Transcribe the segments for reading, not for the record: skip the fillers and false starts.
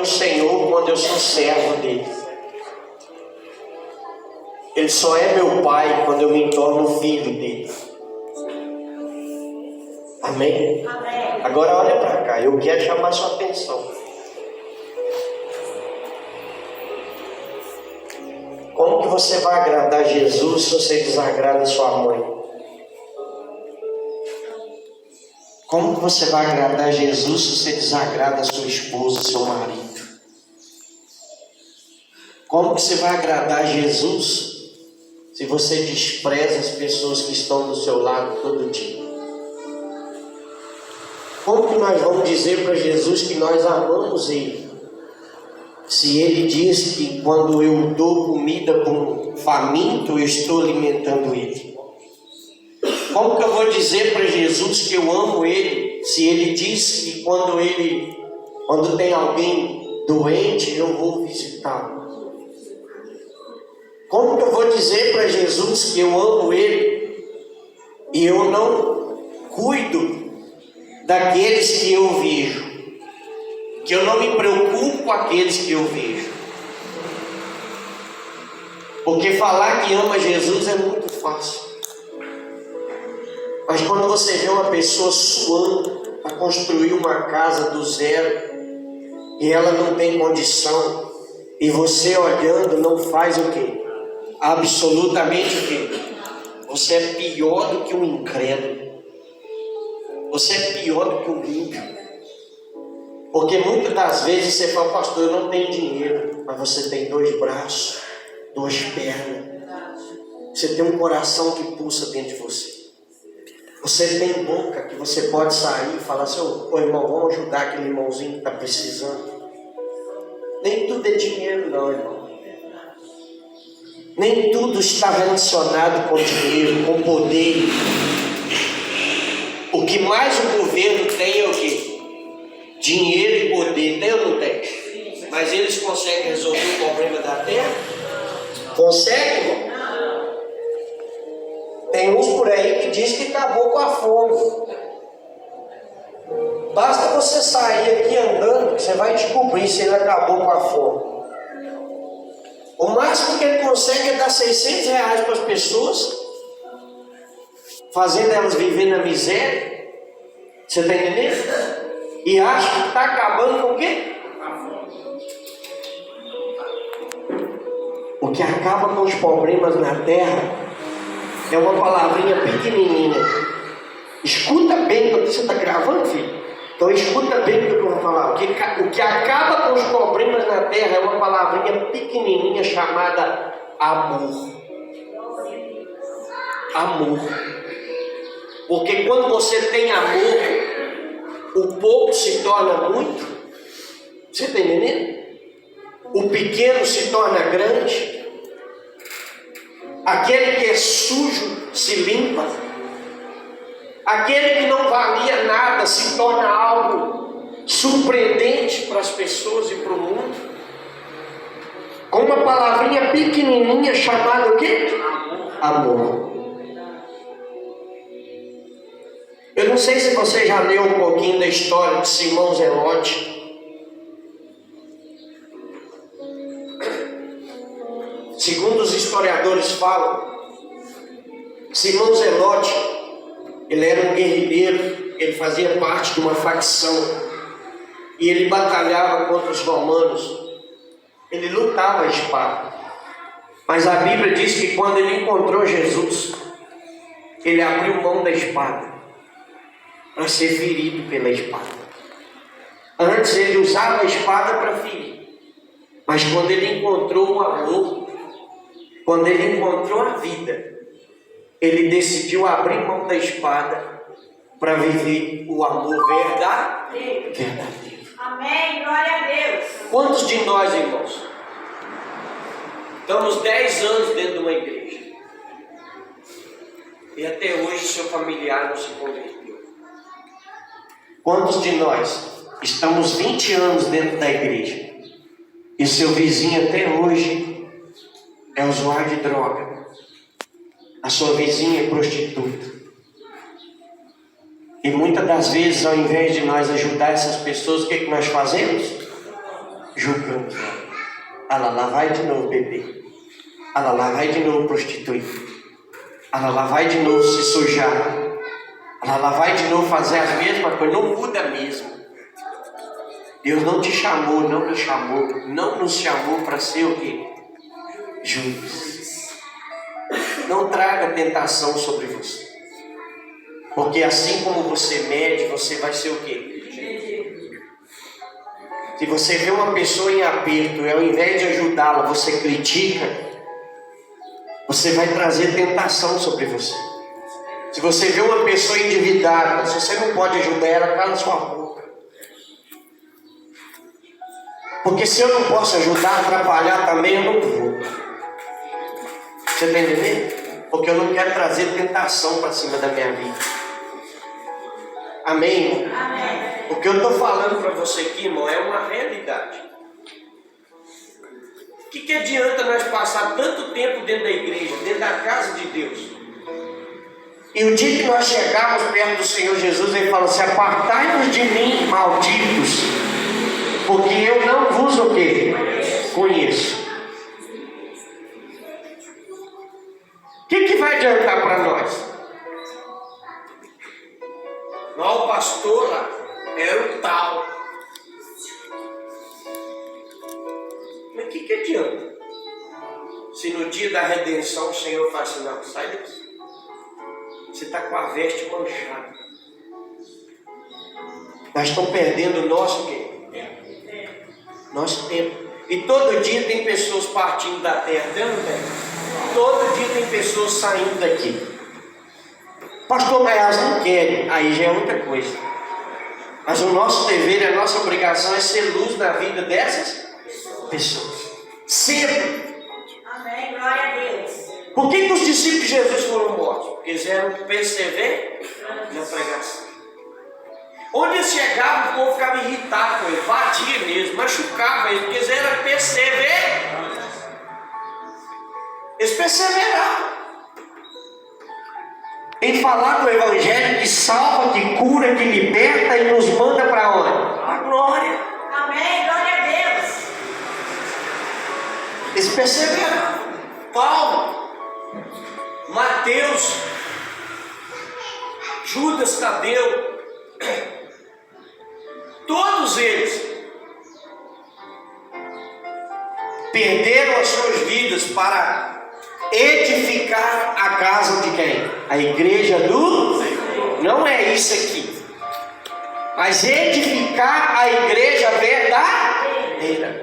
meu Senhor quando eu sou servo dele. Ele só é meu Pai quando eu me torno filho dele. Amém? Amém. Agora olha para cá, eu quero chamar sua atenção. Como que você vai agradar Jesus se você desagrada sua mãe? Como que você vai agradar Jesus se você desagrada sua esposa, seu marido? Como que você vai agradar Jesus se você despreza as pessoas que estão do seu lado todo dia? Como que nós vamos dizer para Jesus que nós amamos Ele, se Ele diz que quando eu dou comida para um faminto, eu estou alimentando Ele? Como que eu vou dizer para Jesus que eu amo Ele, se Ele diz que quando tem alguém doente, eu vou visitá-lo? Como que eu vou dizer para Jesus que eu amo Ele e eu não cuido daqueles que eu vejo, que eu não me preocupo com aqueles que eu vejo? Porque falar que ama Jesus é muito fácil, mas quando você vê uma pessoa suando para construir uma casa do zero e ela não tem condição, e você olhando não faz o quê? Absolutamente o quê? Você é pior do que um incrédulo. Você é pior do que um ímpio. Porque muitas das vezes você fala, pastor, eu não tenho dinheiro, mas você tem 2 braços, 2 pernas. Você tem um coração que pulsa dentro de você. Você tem boca que você pode sair e falar assim, ô irmão, vamos ajudar aquele irmãozinho que está precisando. Nem tudo é dinheiro não, irmão. Nem tudo está relacionado com dinheiro, com poder. O que mais o governo tem é o quê? Dinheiro e poder. Tem ou não tem? Mas eles conseguem resolver o problema da terra? Conseguem, irmão? Tem uns por aí que diz que acabou com a fome. Basta você sair aqui andando que você vai descobrir se ele acabou com a fome. O máximo que ele consegue é dar R$600 para as pessoas, fazendo elas viver na miséria. Você está entendendo? E acha que está acabando com o quê? O que acaba com os problemas na terra é uma palavrinha pequenininha. Escuta bem, você está gravando, filho? Então escuta bem o que eu vou falar. O que acaba com os problemas na terra é uma palavrinha pequenininha chamada amor. Amor. Porque quando você tem amor, o pouco se torna muito. Você está entendendo? O pequeno se torna grande. Aquele que é sujo se limpa. Aquele que não valia nada se torna algo surpreendente para as pessoas e para o mundo. Com uma palavrinha pequenininha chamada o quê? Amor. Eu não sei se você já leu um pouquinho da história de Simão Zelote. Segundo os historiadores falam, Simão Zelote, ele era um guerrilheiro, ele fazia parte de uma facção e ele batalhava contra os romanos. Ele lutava a espada, mas a Bíblia diz que quando ele encontrou Jesus, ele abriu mão da espada para ser ferido pela espada. Antes ele usava a espada para ferir, mas quando ele encontrou o amor, quando ele encontrou a vida, ele decidiu abrir mão da espada para viver o amor verdadeiro. Amém, glória a Deus. Quantos de nós, irmãos, estamos 10 anos dentro de uma igreja e até hoje seu familiar não se converteu? Quantos de nós estamos 20 anos dentro da igreja e seu vizinho até hoje é usuário de droga? A sua vizinha é prostituta. E muitas das vezes, ao invés de nós ajudar essas pessoas, o que nós fazemos? julgando ela. Ela lá vai de novo beber. Ela lá vai de novo prostituir. Ela lá vai de novo se sujar. Ela lá vai de novo fazer as mesmas coisas. Não muda mesmo. Deus não te chamou, não me chamou, não nos chamou para ser o quê? Juiz. Não traga tentação sobre você. Porque assim como você mede, você vai ser o quê? Se você vê uma pessoa em aperto e ao invés de ajudá-la, você critica, você vai trazer tentação sobre você. Se você vê uma pessoa endividada, se você não pode ajudar ela, cala sua boca. Porque se eu não posso ajudar, atrapalhar também, eu não vou. Você está entendendo? Porque eu não quero trazer tentação para cima da minha vida. Amém? Amém. O que eu estou falando para você aqui, irmão, é uma realidade. O que adianta nós passar tanto tempo dentro da igreja, dentro da casa de Deus? E o dia que nós chegarmos perto do Senhor Jesus, Ele fala assim: apartai-vos de mim, malditos, porque eu não vos o quê? Conheço. O que vai adiantar para nós? Não, o pastor lá era o tal. Mas o que adianta? Se no dia da redenção o Senhor fala assim: não, sai daqui. Você está com a veste manchada. Nós estamos perdendo o nosso quê? Nosso tempo. E todo dia tem pessoas partindo da terra, não tem? Todo dia tem pessoas saindo daqui. Pastor, mas elas não querem. Aí já é outra coisa. Mas o nosso dever, a nossa obrigação é ser luz na vida dessas pessoas. Sempre. Amém. Glória a Deus. Por que os discípulos de Jesus foram mortos? Porque eles eram perseverantes na pregação. Onde eles chegavam, o povo ficava irritado com eles, batia mesmo, machucava eles, porque eles eram perseverantes. Eles perseveravam em falar do Evangelho que salva, que cura, que liberta e nos manda para onde? A glória. Amém. Glória a Deus. Eles perseveravam. Paulo, Mateus, Judas Tadeu, todos eles perderam as suas vidas para edificar a casa de quem? A igreja do Senhor. Não é isso aqui, mas edificar a igreja verdadeira.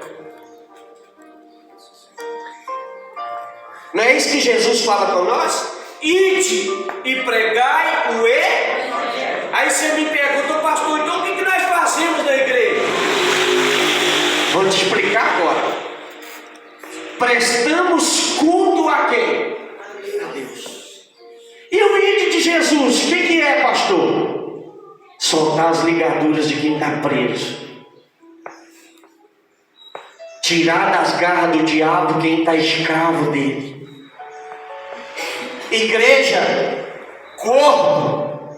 Não é isso que Jesus fala com nós? Ide e pregai o evangelho. Aí você me pergunta: pastor, então o que nós fazemos na igreja? Vou te explicar agora. Prestamos culto a quem? A Deus. E o ide de Jesus, o que é, pastor? Soltar as ligaduras de quem está preso. Tirar das garras do diabo quem está escravo dele. Igreja, corpo,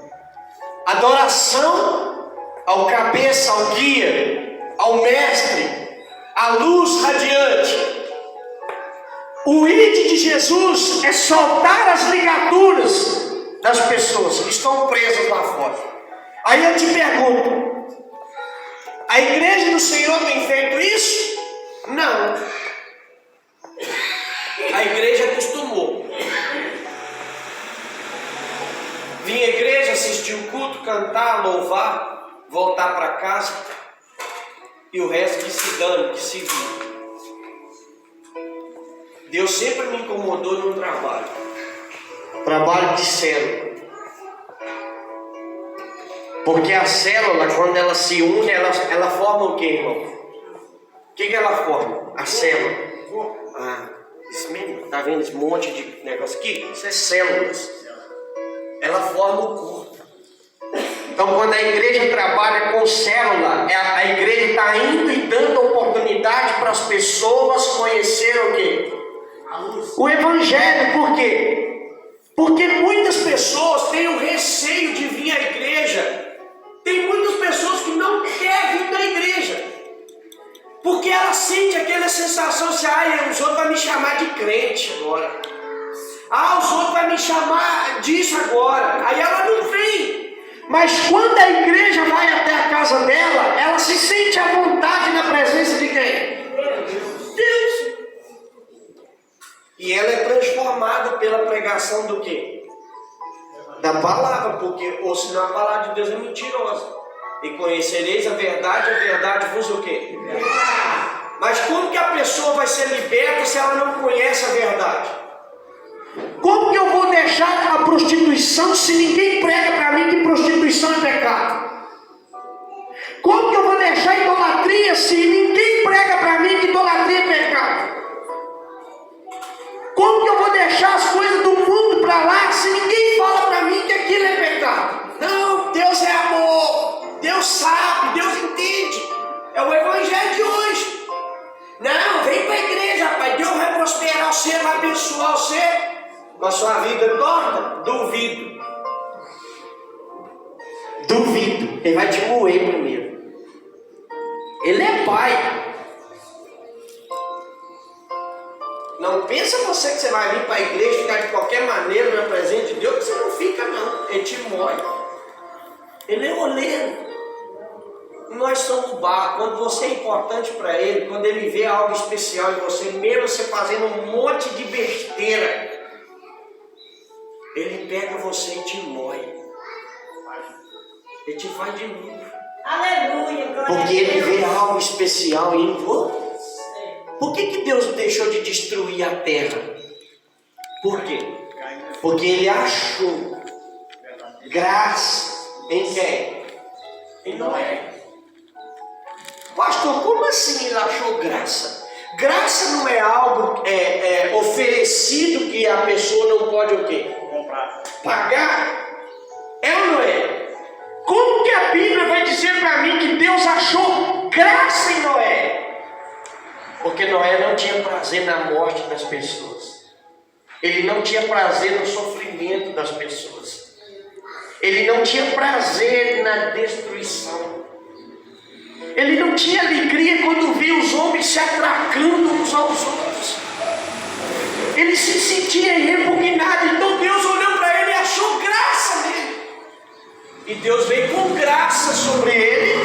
adoração ao cabeça, ao guia, ao mestre, à luz radiante. O ide de Jesus é soltar as ligaduras das pessoas que estão presas lá fora. Aí eu te pergunto: a igreja do Senhor tem feito isso? Não. A igreja acostumou. Vir à igreja, assistir o culto, cantar, louvar, voltar para casa e o resto que se dane, que se vira. Deus sempre me incomodou no trabalho de célula. Porque a célula, quando ela se une, ela forma o que, irmão? O que ela forma? A célula. Ah, isso mesmo, tá vendo esse monte de negócio aqui? Isso é células. Ela forma o corpo. Então, quando a igreja trabalha com célula, a igreja está indo e dando oportunidade para as pessoas conhecerem o quê? O Evangelho. Por quê? Porque muitas pessoas têm o receio de vir à igreja. Tem muitas pessoas que não querem vir na igreja. Porque ela sente aquela sensação assim, os outros vão me chamar de crente agora. Os outros vão me chamar disso agora. Aí ela não vem. Mas quando a igreja vai até a casa dela, ela se sente à vontade na presença de quem? Deus. E ela é transformada pela pregação do quê? Da palavra, porque ou senão a palavra de Deus é mentirosa. E conhecereis a verdade vos o quê? Mas como que a pessoa vai ser liberta se ela não conhece a verdade? Como que eu vou deixar a prostituição se ninguém prega para mim que prostituição é pecado? Como que eu vou deixar a idolatria se ninguém prega para mim que idolatria é pecado? Como que eu vou deixar as coisas do mundo para lá se ninguém fala para mim que aquilo é pecado? Não, Deus é amor, Deus sabe, Deus entende. É o evangelho de hoje. Não, vem para a igreja, rapaz, Deus vai prosperar você, vai abençoar você. Mas sua vida é torta? Duvido. Duvido. Ele vai te moer primeiro. Ele é pai. Não pensa você que você vai vir para a igreja e ficar de qualquer maneira na presença de Deus, que você não fica não. Ele te moe. Ele é oleiro. Nós somos barro. Quando você é importante para ele, quando ele vê algo especial em você, mesmo você fazendo um monte de besteira, ele pega você e te moe. Ele te faz de novo. Aleluia. Porque ele vê algo especial em você. Por que Deus deixou de destruir a terra? Por quê? Porque ele achou graça em quem? Em Noé. Pastor, como assim ele achou graça? Graça não é algo oferecido que a pessoa não pode o quê? Pagar? É ou não é? Como que a Bíblia vai dizer para mim que Deus achou graça em Noé? Porque Noé não tinha prazer na morte das pessoas. Ele não tinha prazer no sofrimento das pessoas. Ele não tinha prazer na destruição. Ele não tinha alegria quando via os homens se atracando uns aos outros. Ele se sentia repugnado. Então Deus olhou para ele e achou graça nele. E Deus veio com graça sobre ele.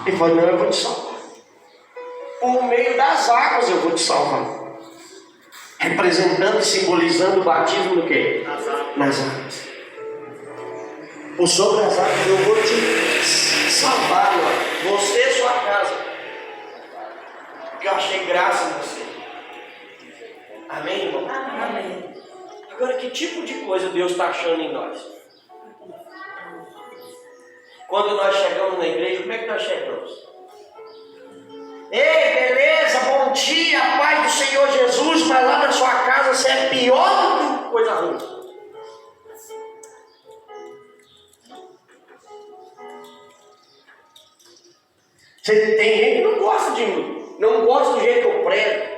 E falou: não, eu vou te salvar. Por meio das águas eu vou te salvar. Representando e simbolizando o batismo do quê? Nas águas. Por sobre as águas eu vou te salvar, você e sua casa. Porque eu achei graça em você. Amém, irmão? Amém. Agora, que tipo de coisa Deus está achando em nós? Quando nós chegamos na igreja, como é que nós chegamos? Ei, beleza, bom dia, paz do Senhor Jesus, mas lá na sua casa você é pior do que coisa ruim. Tem gente que não gosta de mim, não gosta do jeito que eu prego.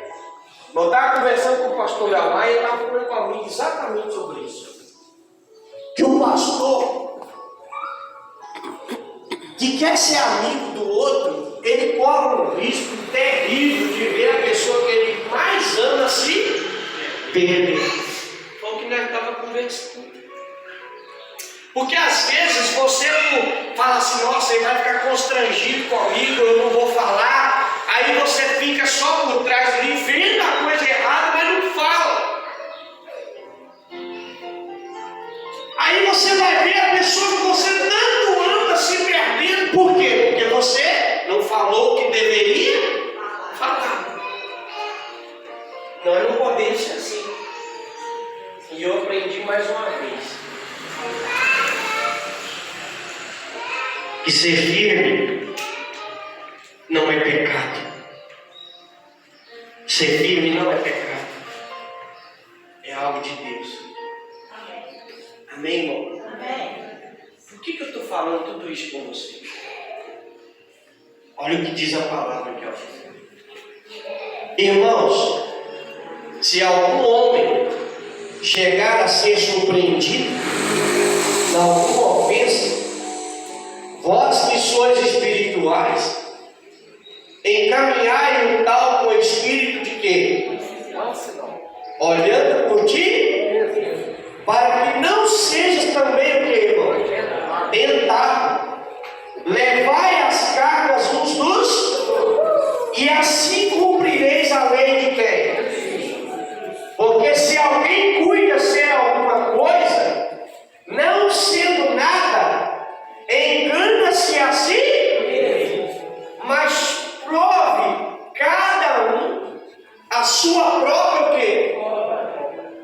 Eu estava conversando com o pastor Leomar e ele estava falando comigo exatamente sobre isso. Que o pastor que quer ser amigo do outro, ele corre um risco terrível de ver a pessoa que ele mais ama se perder. Foi o que nós estávamos conversando. Porque às vezes você não fala assim: nossa, ele vai ficar constrangido comigo, eu não vou falar. Aí você fica só por trás ali, vendo a coisa errada, mas não fala. Aí você vai ver a pessoa que você tanto anda se perdendo. Por quê? Porque você não falou o que deveria falar. Nós não podemos ser assim. E eu aprendi mais uma vez que ser firme não é pecado. Ser firme não é pecado. É algo de Deus. Amém, irmão? Amém. Por que eu estou falando tudo isso com você? Olha o que diz a palavra aqui, ó. Irmãos, se algum homem chegar a ser surpreendido em alguma ofensa, vós que sois espirituais, encaminhai um tal com o espírito de quê? Olhando por ti, para que não sejas também o que, irmão? Tentado. Levai as cargas uns dos, e assim cumprireis a lei de quem? Porque se alguém cuida ser alguma coisa, não sendo nada, engana-se a si, mas prove cada um a sua própria o quê?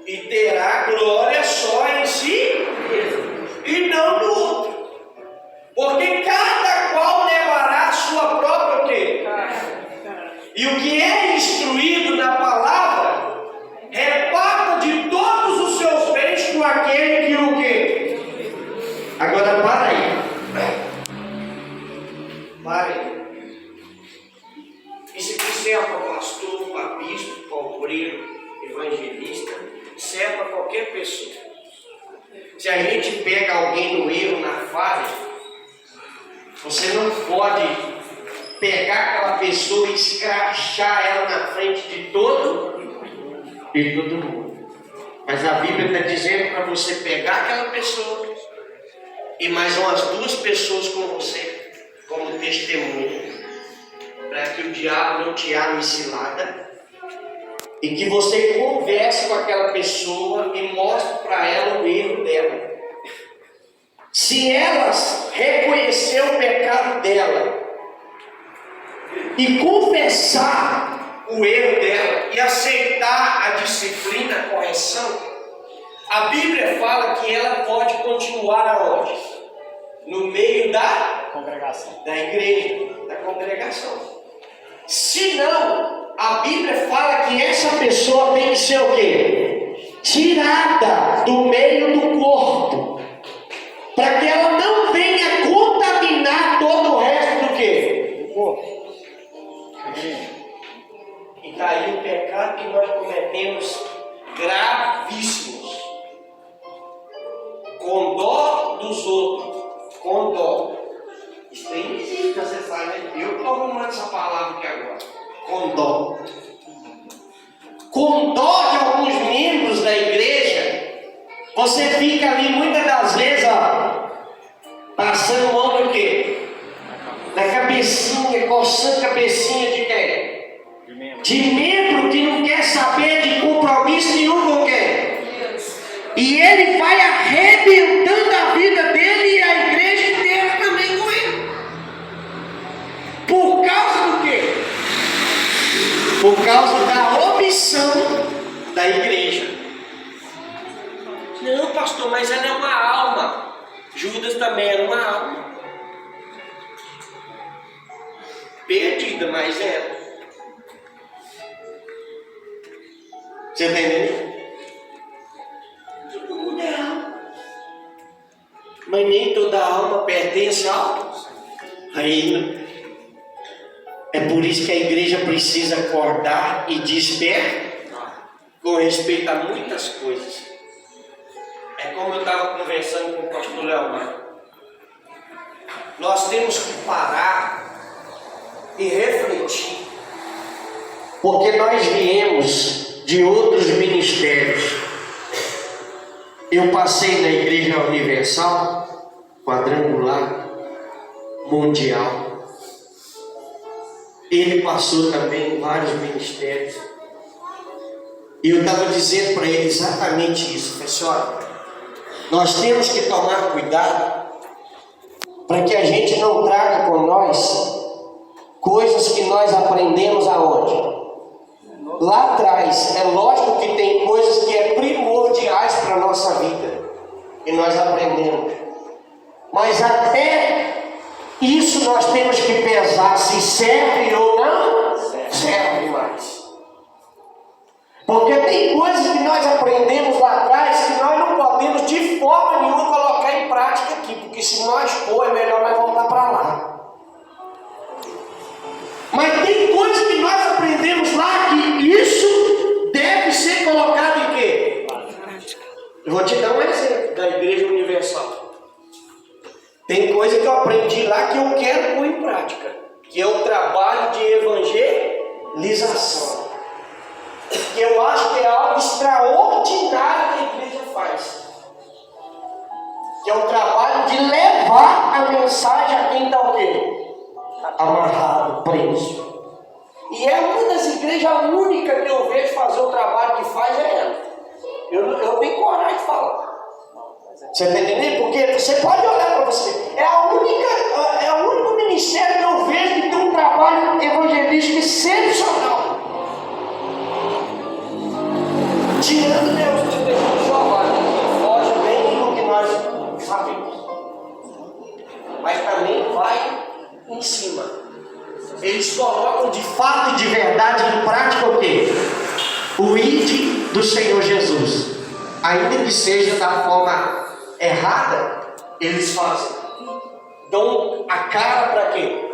E terá glória só em si e não no outro. Porque cada qual levará a sua própria o quê? E o que é instruído na palavra, reparta de todos os seus bens com aquele que o quê? Agora para aí. Para aí. Isso aqui serve para pastor, para bispo, para obreiro, evangelista, serve para qualquer pessoa. Se a gente pega alguém no erro, na falha, você não pode pegar aquela pessoa e escrachar ela na frente de todo mundo. Mas a Bíblia está dizendo para você pegar aquela pessoa e mais umas 2 pessoas com você, como testemunha, para que o diabo não te arme cilada, e que você converse com aquela pessoa e mostre para ela o erro dela. Se ela reconhecer o pecado dela e confessar o erro dela e aceitar a disciplina, a correção, a Bíblia fala que ela pode continuar aonde? No meio da congregação, da igreja, da congregação. Se não, a Bíblia fala que essa pessoa tem que ser o quê? Tirada do meio do corpo, para que ela não venha contaminar todo o resto do quê? Do corpo. E daí o pecado que nós cometemos gravíssimos, com dó dos outros, com dó. Isso aí não existe, você sabe, né? Eu estou arrumando essa palavra aqui agora. Com dó. Com dó de alguns membros da igreja, você fica ali muitas das vezes, ó, passando mão do quê? Na cabecinha, coçando a cabecinha de quem? De membro que não quer saber de compromisso nenhum com quem? E ele vai arrebentando a vida dele e a igreja inteira também com ele. Por causa do quê? Por causa da omissão da igreja. Não, pastor, mas ela é uma alma. Judas também era uma alma. Perdida, mas era. Você está entendendo? Todo mundo é alma. Mas nem toda alma pertence ao reino. É por isso que a igreja precisa acordar e despertar com respeito a muitas coisas. É como eu estava conversando com o pastor Leomar. Nós temos que parar e refletir, porque nós viemos de outros ministérios. Eu passei na Igreja Universal, Quadrangular, Mundial. Ele passou também em vários ministérios. E eu estava dizendo para ele exatamente isso. Falei assim, olha, nós temos que tomar cuidado para que a gente não traga com nós coisas que nós aprendemos aonde? Lá atrás. É lógico que tem coisas que é primordiais para a nossa vida e nós aprendemos. Mas até isso nós temos que pesar se serve ou não serve mais. Porque tem coisas que nós aprendemos lá atrás que nós não podemos de forma nenhuma colocar em prática aqui, porque se nós for, é melhor nós voltar para lá. Mas tem coisas que nós aprendemos lá que isso deve ser colocado em quê? Eu vou te dar um exemplo da Igreja Universal. Tem coisa que eu aprendi lá que eu quero pôr em prática. que é o trabalho de evangelização, que eu acho que é algo extraordinário que a igreja faz, que é o trabalho de levar a mensagem a quem está o quê? Amarrado, preso. E é uma das igrejas únicas que eu vejo fazer o trabalho que faz é ela. Eu tenho coragem de falar. Você está entendendo? Porque você pode olhar para você. É o único ministério que eu vejo que tem um trabalho evangelístico excepcional. Tirando Deus do testemunho de Jeová, que foge bem do que nós sabemos. Mas também vai em cima. Eles colocam de fato e de verdade em prática o quê? O ide do Senhor Jesus. Ainda que seja da forma errada, eles fazem. Dão a cara para quê?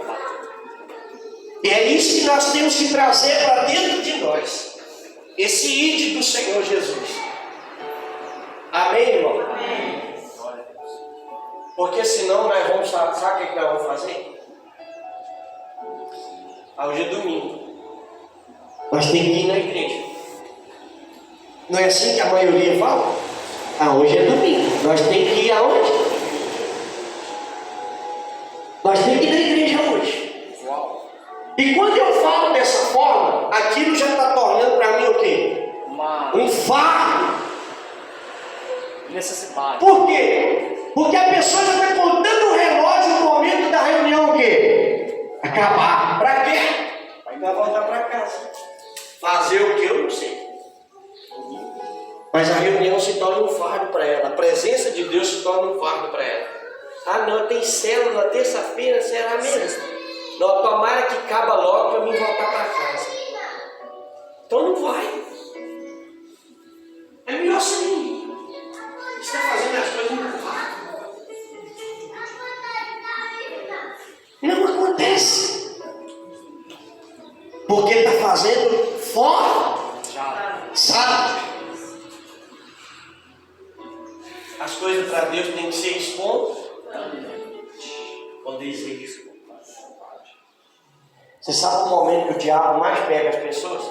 E é isso que nós temos que trazer para dentro de nós. Esse ide do Senhor Jesus. Amém, irmão? Amém. Porque senão nós vamos, sabe o que nós vamos fazer? Hoje é domingo. Nós temos que ir na igreja. Não é assim que a maioria fala? Hoje é domingo. Nós temos que ir aonde? Nós temos que ir na igreja hoje. E quando eu falo dessa forma, aquilo já está tornando para mim o quê? Um fardo. Necessidade. Por quê? Porque a pessoa já está contando o relógio no momento da reunião o quê? Acabar. Para quê? Vai voltar para casa. Fazer o que eu não sei. Mas a reunião se torna um fardo para ela. A presença de Deus se torna um fardo para ela. Não, tem célula terça-feira, será mesmo? Não, tomara que acaba logo para mim voltar para casa. Então não vai. É melhor assim. Você está fazendo as coisas no fardo. Não acontece. Porque está fazendo fora. Sabe? As coisas para Deus têm que ser espontaneamente. Quando diz isso. Você sabe o momento que o diabo mais pega as pessoas?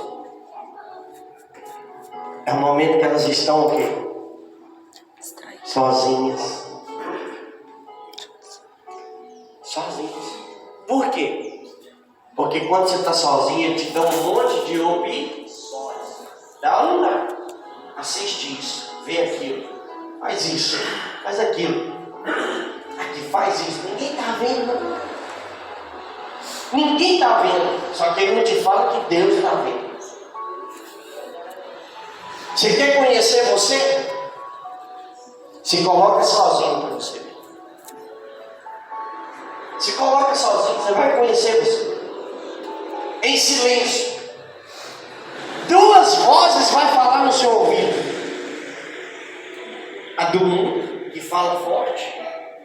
É o momento que elas estão o quê? Sozinhas. Sozinhas. Por quê? Porque quando você está sozinho, ele te dá um monte de opções. Dá ou não dá? Assiste isso, vê aquilo, faz isso, faz aquilo. Aqui faz isso, ninguém está vendo, não. Ninguém está vendo, só que ele não te fala que Deus está vendo. Você quer conhecer você? Se coloca sozinho para você ver. Se coloca sozinho, você vai conhecer você. Em silêncio. Duas vozes vai falar no seu ouvido. A do mundo, que fala forte,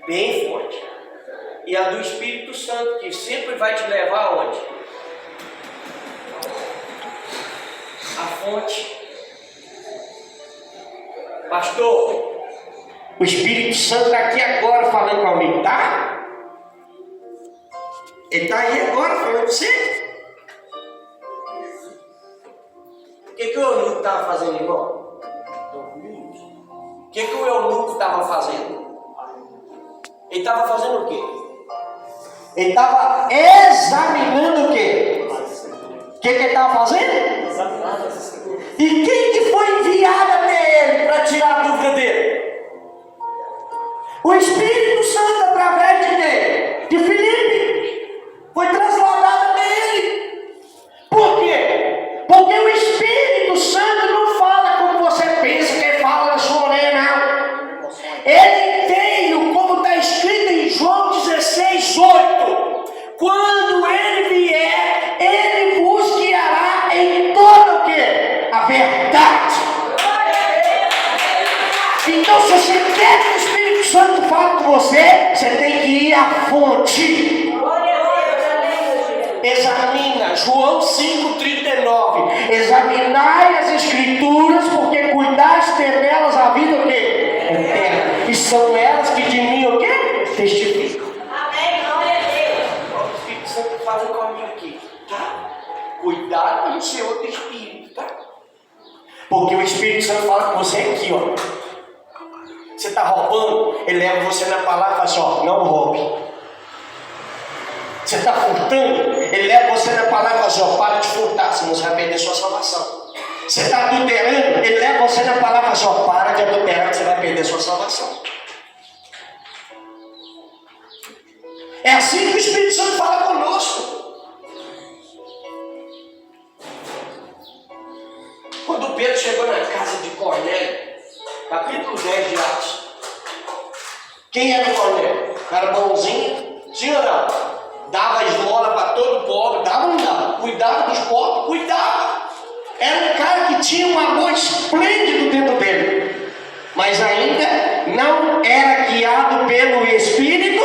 bem forte. E a do Espírito Santo, que sempre vai te levar aonde? A fonte. Pastor, o Espírito Santo está aqui agora falando comigo, tá? Ele está aí agora falando com você. O que o eunuco estava fazendo, irmão? O que o eunuco estava fazendo? Ele estava fazendo o quê? Ele estava examinando o quê? O que ele estava fazendo? Examinando as escrituras. E quem que foi enviado até ele para tirar a dúvida dele? O Espírito Santo, através de quem? De Filipe. Foi transladado até ele. Por quê? Porque o Espírito Santo não fala como você pensa que ele fala na sua orelha, não. Ele veio, como está escrito em João 16:8. Quando ele vier, ele vos guiará em todo o quê? A verdade. Então, se você quer que o Espírito Santo fale com você, você tem que ir à fonte. Examina, João 5,39. Examinai as Escrituras, porque cuidais ter nelas a vida o quê? Eterna. E são elas que de mim o quê? Testificam. Amém, glória a Deus. O Espírito Santo faz Cuidado para não ser outro espírito, tá? Porque o Espírito Santo fala com você aqui, ó. Você está roubando, ele leva você na palavra e fala assim, ó, não roube. Você está furtando, ele leva você na palavra e fala assim, ó, para de furtar, senão você vai perder sua salvação. Você está adulterando, ele leva você na palavra e fala assim, ó, para de adulterar, que você vai perder sua salvação. É assim que o Espírito Santo fala conosco. Quando Pedro chegou na casa de Cornélio, capítulo 10 de Atos, quem era Cornélio? Era bonzinho? Sim ou não? Dava esmola para todo pobre, dava ou não dava? Cuidava dos pobres, cuidava. Era um cara que tinha um amor esplêndido dentro dele, mas ainda não era guiado pelo Espírito.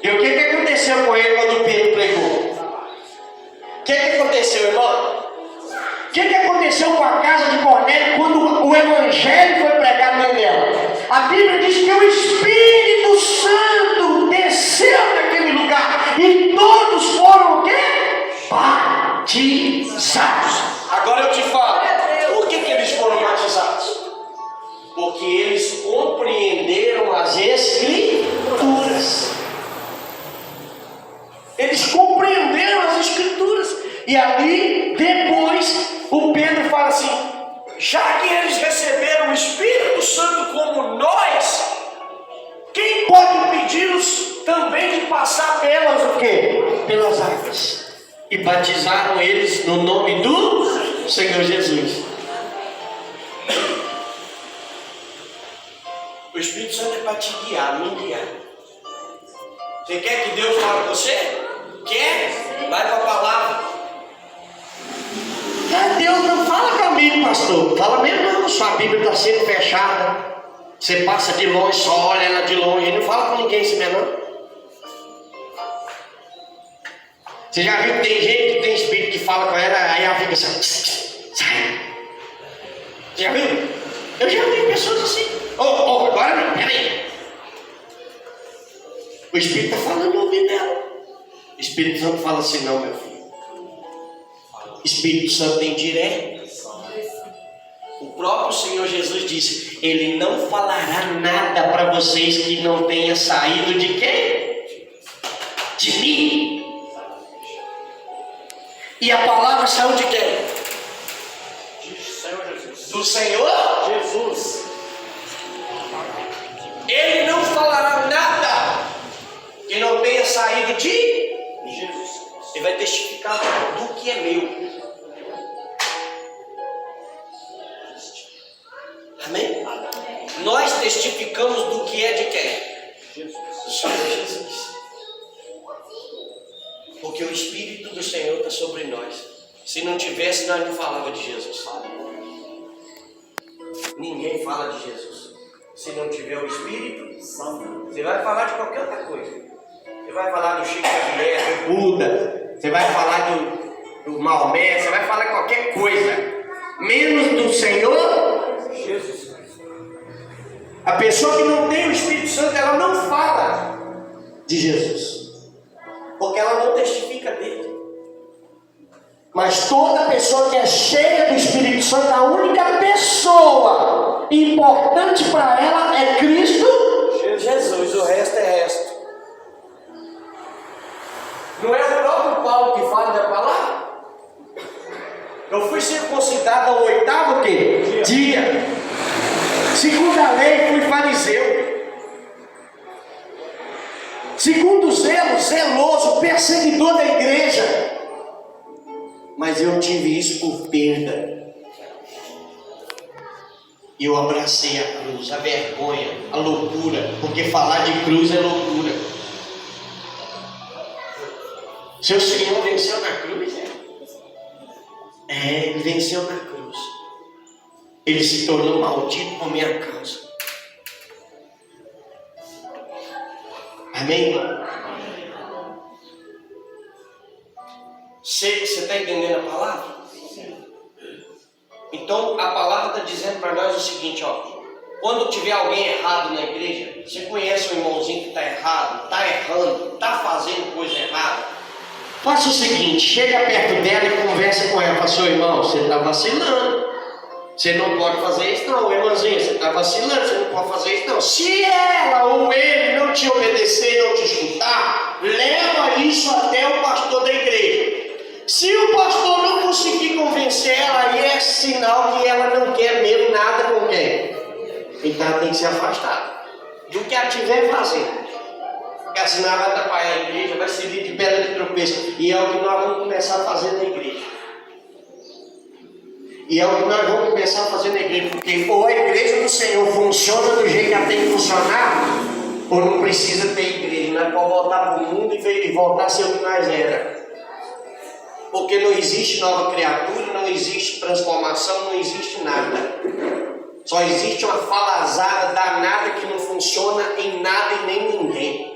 E o que aconteceu com ele quando Pedro pregou? O que aconteceu, irmão? O que aconteceu com a casa de Cornélio quando o Evangelho foi pregado dentro dela? A Bíblia diz que o Espírito Santo desceu naquele lugar e todos foram o quê? Batizados. Agora eu te falo, por que eles foram batizados? Porque eles compreenderam as Escrituras. Eles compreenderam as Escrituras. E ali, depois, o Pedro fala assim, já que eles receberam o Espírito Santo como nós, quem pode impedi-los também de passar pelas o quê? Pelas águas. E batizaram eles no nome do Senhor Jesus. O Espírito Santo é para te guiar, me guiar. Você quer que Deus fale com você? Quer? Vai para a palavra. Deus não fala comigo, pastor. Fala mesmo não, sua Bíblia está sempre fechada. Você passa de longe, só olha ela de longe. Ele não fala com ninguém assim mesmo não. Você já viu que tem gente que tem espírito que fala com ela, aí ela fica assim, sai. Já viu? Eu já vi pessoas assim. Agora não, peraí. O Espírito está falando no ouvido dela. O Espírito Santo fala assim, não, meu filho. Espírito Santo tem direção. O próprio Senhor Jesus disse, Ele não falará nada para vocês que não tenha saído de quem? De mim. E a palavra saiu de quem? Do Senhor Jesus. Ele não falará nada que não tenha saído de Jesus. Ele vai testificar do que é meu. Amém? Nós testificamos do que é de quem? Jesus. Do Senhor Jesus. Porque o Espírito do Senhor está sobre nós. Se não tivesse, nós não falávamos de Jesus. Ninguém fala de Jesus. Se não tiver o Espírito Santo, você vai falar de qualquer outra coisa. Você vai falar do Chico Xavier, do Buda. Você vai falar do Maomé. Você vai falar qualquer coisa. Menos do Senhor Jesus. A pessoa que não tem o Espírito Santo, ela não fala de Jesus. Porque ela não testifica dele. Mas toda pessoa que é cheia do Espírito Santo, a única pessoa importante para ela é Cristo Jesus. O resto é resto. Não é o próprio Paulo que fala da palavra? Eu fui circuncidado ao 8º quê? Dia. Segundo a lei, fui fariseu. Segundo o zelo, zeloso, perseguidor da igreja. Mas eu tive isso por perda. E eu abracei a cruz, a vergonha, a loucura. Porque falar de cruz é loucura. Seu Senhor venceu na cruz, ele venceu na cruz. Ele se tornou maldito por minha causa. Amém, irmão? Você está entendendo a palavra? Então a palavra está dizendo para nós o seguinte, ó. Quando tiver alguém errado na igreja, você conhece um irmãozinho que está errado, está errando, está fazendo coisa errada, Faça o seguinte, chega perto dela e conversa com ela. Fala, seu irmão, você está vacilando. Você não pode fazer isso não, irmãzinha, você está vacilando, você não pode fazer isso não. Se ela ou ele não te obedecer, não te escutar, leva isso até o pastor da igreja. Se o pastor não conseguir convencer ela, aí é sinal que ela não quer mesmo nada com quem. Então ela tem que se afastar do que ela estiver fazendo. Porque assim ela vai atrapalhar a igreja, vai servir de pedra de tropeço. E é o que nós vamos começar a fazer na igreja. E é o que nós vamos começar a fazer na igreja. Porque ou a igreja do Senhor funciona do jeito que ela tem que funcionar, ou não precisa ter igreja. Nós vamos voltar para o mundo e voltar a ser o que nós era. Porque não existe nova criatura, não existe transformação, não existe nada. Só existe uma falazada danada que não funciona em nada e nem ninguém.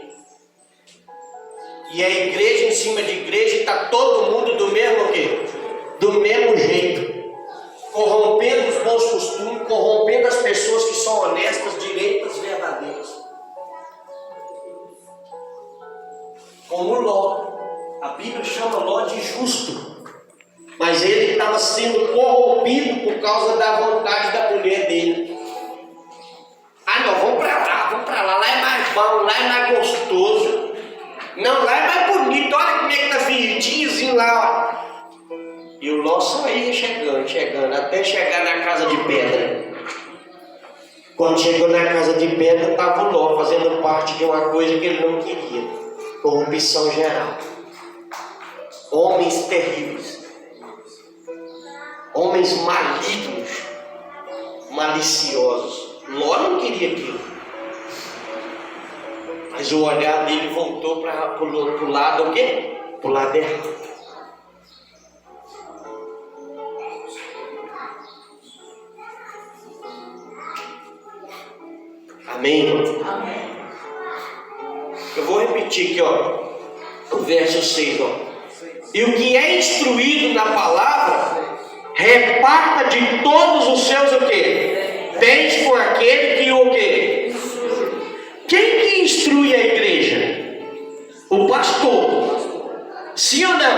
E a igreja em cima de igreja está todo mundo do mesmo quê? Do mesmo jeito. Corrompendo os bons costumes, corrompendo as pessoas que são honestas, direitas, verdadeiras. Como Ló. A Bíblia chama Ló de justo. Mas ele estava sendo corrompido por causa da vontade da mulher dele. Ah não, vamos para lá, lá é mais bom, lá é mais gostoso. Não, lá é mais bonito, olha como é que está verdinhozinho lá. Ó. E o Ló só ia chegando, até chegar na casa de pedra. Quando chegou na casa de pedra, estava o Ló fazendo parte de uma coisa que ele não queria. Corrupção geral. Homens terríveis. Homens malignos. Maliciosos. Ló não queria aquilo. Mas o olhar dele voltou para o lado o quê? Para o lado errado. Amém? Amém. Eu vou repetir aqui, ó, o verso 6, ó. E o que é instruído na palavra, reparta de todos os seus o quê? Bens com aquele que o quê? Quem que instrui a igreja? O pastor. Sim ou não?